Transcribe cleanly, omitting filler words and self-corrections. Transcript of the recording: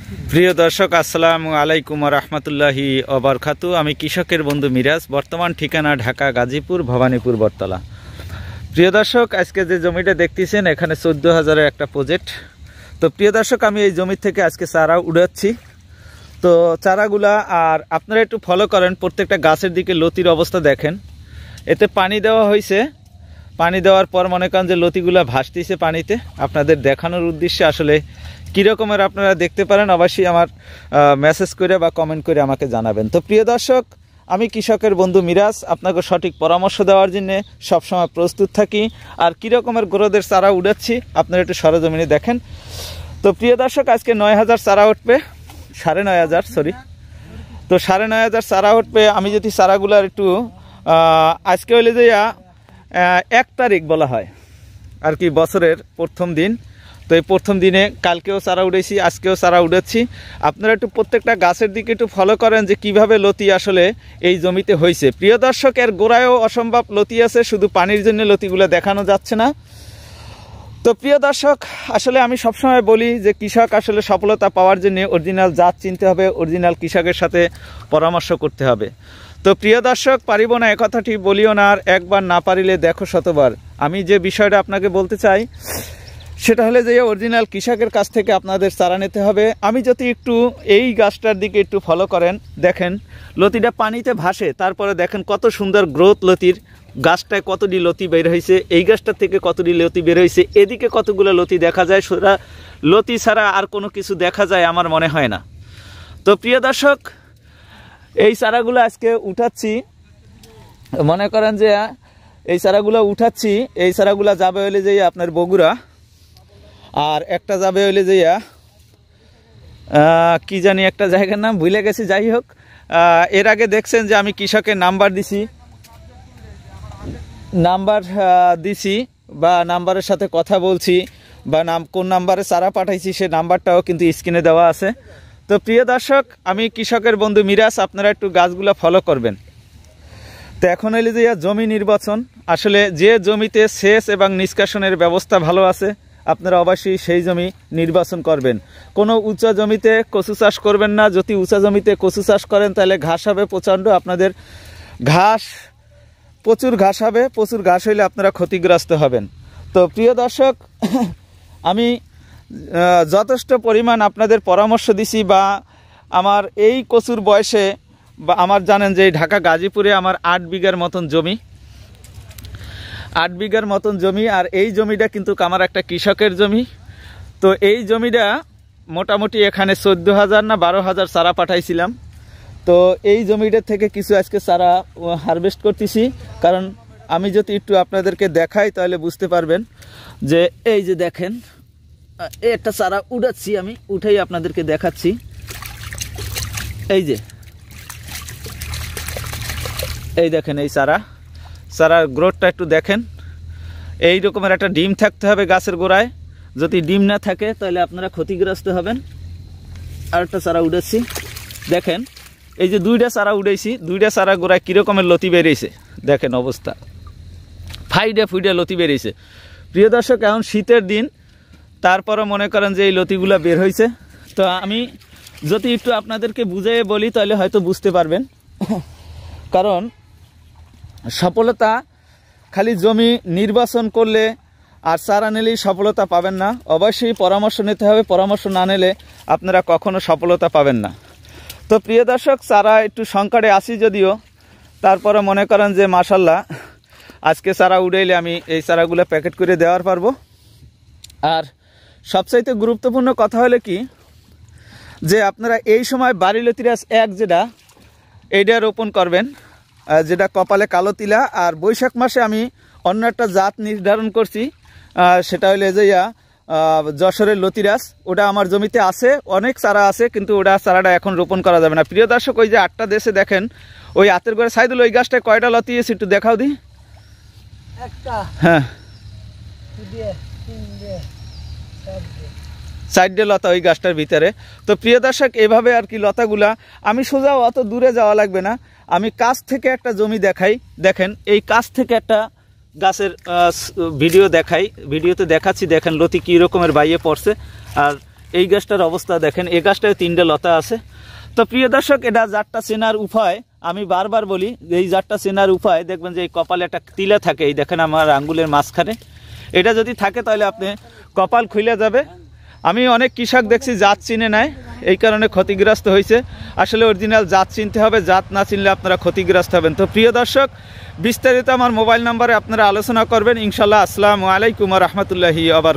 প্রিয় দর্শক, আসসালামু আলাইকুম রহমতুল্লাহি ওবারকাতু। আমি কৃষকের বন্ধু মিরাজ। বর্তমান ঠিকানা ঢাকা, গাজীপুর, ভবানীপুর, বটতলা। প্রিয় দর্শক, আজকে যে জমিটা দেখতেছেন এখানে 14,000-এর একটা প্রজেক্ট। তো প্রিয় দর্শক, আমি এই জমি থেকে আজকে চারা উড়াচ্ছি। তো চারাগুলা আর আপনারা একটু ফলো করেন, প্রত্যেকটা গাছের দিকে লতির অবস্থা দেখেন। এতে পানি দেওয়া হয়েছে, পানি দেওয়ার পর মনে করেন যে লতিগুলা ভাসতেছে পানিতে। আপনাদের দেখানোর উদ্দেশ্যে আসলে কীরকমের আপনারা দেখতে পারেন, অবশ্যই আমার মেসেজ করে বা কমেন্ট করে আমাকে জানাবেন। তো প্রিয় দর্শক, আমি কৃষকের বন্ধু মিরাজ আপনাকে সঠিক পরামর্শ দেওয়ার জন্য সবসময় প্রস্তুত থাকি। আর কীরকমের গ্রোদের চারা উড়াচ্ছি আপনারা একটু সরজমিনে দেখেন। তো প্রিয় দর্শক, আজকে 9,000 চারা উঠবে, 9,500 সরি। তো 9,500 চারা উঠবে। আমি যদি চারাগুলার একটু আজকে হইলে যে 1 তারিখ বলা হয় আর কি, বছরের প্রথম দিন। তো এই প্রথম দিনে কালকেও চারা উঠেছি, আজকেও চারা উঠাচ্ছি। আপনারা একটু প্রত্যেকটা গাছের দিকে একটু ফলো করেন যে কিভাবে লতি আসলে এই জমিতে হয়েছে। প্রিয় দর্শক, এর গোড়ায়ও অসম্ভব লতি আছে, শুধু পানির জন্য লতিগুলো দেখানো যাচ্ছে না। তো প্রিয় দর্শক, আসলে আমি সবসময় বলি যে কৃষক আসলে সফলতা পাওয়ার জন্য অরিজিনাল জাত চিনতে হবে, অরিজিনাল কৃষকের সাথে পরামর্শ করতে হবে। তো প্রিয় দর্শক, পারিব না এ কথাটি বলিও না, আর একবার না পারিলে দেখো শতবার। আমি যে বিষয়টা আপনাকে বলতে চাই সেটা হলে যে অরিজিনাল কৃষকের কাছ থেকে আপনাদের চারা নিতে হবে। আমি যদি একটু এই গাছটার দিকে একটু ফলো করেন, দেখেন লতিটা পানিতে ভাসে, তারপরে দেখেন কত সুন্দর গ্রোথ লতির। গাছটায় কতটি লতি বের হয়েছে, এই গাছটার থেকে কতটি লতি বের হয়েছে, এদিকে কতগুলো লতি দেখা যায়। সেটা লতি ছাড়া আর কোনো কিছু দেখা যায় আমার মনে হয় না। তো প্রিয় দর্শক, এই চারাগুলো আজকে উঠাচ্ছি। মনে করেন যে এই চারাগুলো উঠাচ্ছি, এই চারাগুলো যাবে হলে যে আপনার বগুড়া, আর একটা যাবে হইলে যে কি জানি একটা জায়গার নাম ভুলে গেছি। যাই হোক, এর আগে দেখছেন যে আমি কৃষকের নাম্বার দিছি বা নাম্বারের সাথে কথা বলছি, বা কোন নাম্বারে চারা পাঠাইছি সে নাম্বারটাও কিন্তু স্ক্রিনে দেওয়া আছে। তো প্রিয় দর্শক, আমি কৃষকের বন্ধু মিরাজ, আপনারা একটু গাছগুলো ফলো করবেন। তো এখন হইলে যে জমি নির্বাচন, আসলে যে জমিতে সেচ এবং নিষ্কাশনের ব্যবস্থা ভালো আছে আপনারা অবশ্যই সেই জমি নির্বাচন করবেন। কোনো উঁচা জমিতে কচু চাষ করবেন না। যদি উঁচা জমিতে কচু চাষ করেন তাহলে ঘাস হবে প্রচণ্ড, আপনাদের প্রচুর ঘাস হবে। প্রচুর ঘাস হইলে আপনারা ক্ষতিগ্রস্ত হবেন। তো প্রিয় দর্শক, আমি যথেষ্ট পরিমাণ আপনাদের পরামর্শ দিছি, বা আমার এই কচুর বয়সে, বা আমার জানেন যে ঢাকা গাজীপুরে আমার 8 বিঘার মতন জমি, 8 বিঘার মতন জমি। আর এই জমিটা কিন্তু আমার একটা কৃষকের জমি। তো এই জমিটা মোটামুটি এখানে 14,000 না 12,000 চারা পাঠাইছিলাম। তো এই জমিটার থেকে কিছু আজকে চারা হারভেস্ট করতেছি। কারণ আমি যদি একটু আপনাদেরকে দেখাই তাহলে বুঝতে পারবেন যে এই যে দেখেন একটা চারা উঠাচ্ছি, আমি উঠেই আপনাদেরকে দেখাচ্ছি। এই যে এই দেখেন এই চারার গ্রোথটা একটু দেখেন। এই রকমের একটা ডিম থাকতে হবে গাছের গোড়ায়। যদি ডিম না থাকে তাহলে আপনারা ক্ষতিগ্রস্ত হবেন। আর একটা চারা উঠেছি, দেখেন এই যে 2টা চারা উঠেছি, 2টা চারা গোড়ায় কীরকমের লতি বেরিয়েছে দেখেন অবস্থা, ফুইডা লতি বেরিয়েছে। প্রিয় দর্শক, এখন শীতের দিন, তারপরও মনে করেন যে এই লতিগুলা বের হয়েছে। তো আমি যদি একটু আপনাদেরকে বুঝিয়ে বলি তাহলে হয়তো বুঝতে পারবেন। কারণ সফলতা খালি জমি নির্বাচন করলে আর চারা নিলেই সফলতা পাবেন না, অবশ্যই পরামর্শ নিতে হবে। পরামর্শ না নিলে আপনারা কখনো সফলতা পাবেন না। তো প্রিয় দর্শক, চারা একটু সংকটে আসি যদিও, তারপরে মনে করেন যে মাশাল্লাহ আজকে চারা উড়াইলে আমি এই চারাগুলো প্যাকেট করে দেওয়ার পারবো। আর সবচাইতে গুরুত্বপূর্ণ কথা হলো কি, যে আপনারা এই সময় বাড়ি লতিরাজ 1 যেটা এইটা রোপণ করবেন, যেটা কপালে কালো তিলা। আর বৈশাখ মাসে আমি অন্য একটা জাত নির্ধারণ করছি, সেটা হইলে যে যশোরের লতিরাজ। ওটা আমার জমিতে আছে, অনেক চারা আছে, কিন্তু ওটা চারাটা এখন রোপণ করা যাবে না। প্রিয় দর্শক, ওই যে 8টা দেশে দেখেন ওই হাতের করে সাইদুল, ওই গাছটায় কয়টা লতি আছে একটু দেখাও দি। হ্যাঁ, 4টে লতা ওই গাছটার ভিতরে। তো প্রিয় দর্শক, এভাবে আর কি লতাগুলা, আমি সোজা অত দূরে যাওয়া লাগবে না, আমি কাছ থেকে একটা জমি দেখাই। দেখেন এই কাছ থেকে একটা গাছের ভিডিওতে দেখাচ্ছি, দেখেন লতি কী রকমের বাইয়ে পড়ছে। আর এই গাছটার অবস্থা দেখেন, এই গাছটায় 3টে লতা আছে। তো প্রিয় দর্শক, এটা জাতটা চেনার উপায় আমি বারবার বলি, এই জাতটা চেনার উপায় দেখবেন যে এই কপালে একটা তিলা থাকে, এই দেখেন আমার আঙ্গুলের মাঝখানে, এটা যদি থাকে তাহলে আপনি কপাল খুলে যাবে। আমি অনেক কৃষক দেখছি জাত চিনে নেয়, এই কারণে ক্ষতিগ্রস্ত হয়েছে। আসলে অরিজিনাল জাত চিনতে হবে, জাত না চিনলে আপনারা ক্ষতিগ্রস্ত হবেন। তো প্রিয় দর্শক, বিস্তারিত আমার মোবাইল নাম্বারে আপনারা আলোচনা করবেন ইনশাল্লাহ। আসসালামু আলাইকুম ওয়া রাহমাতুল্লাহি ওয়া বারাকাতুহু।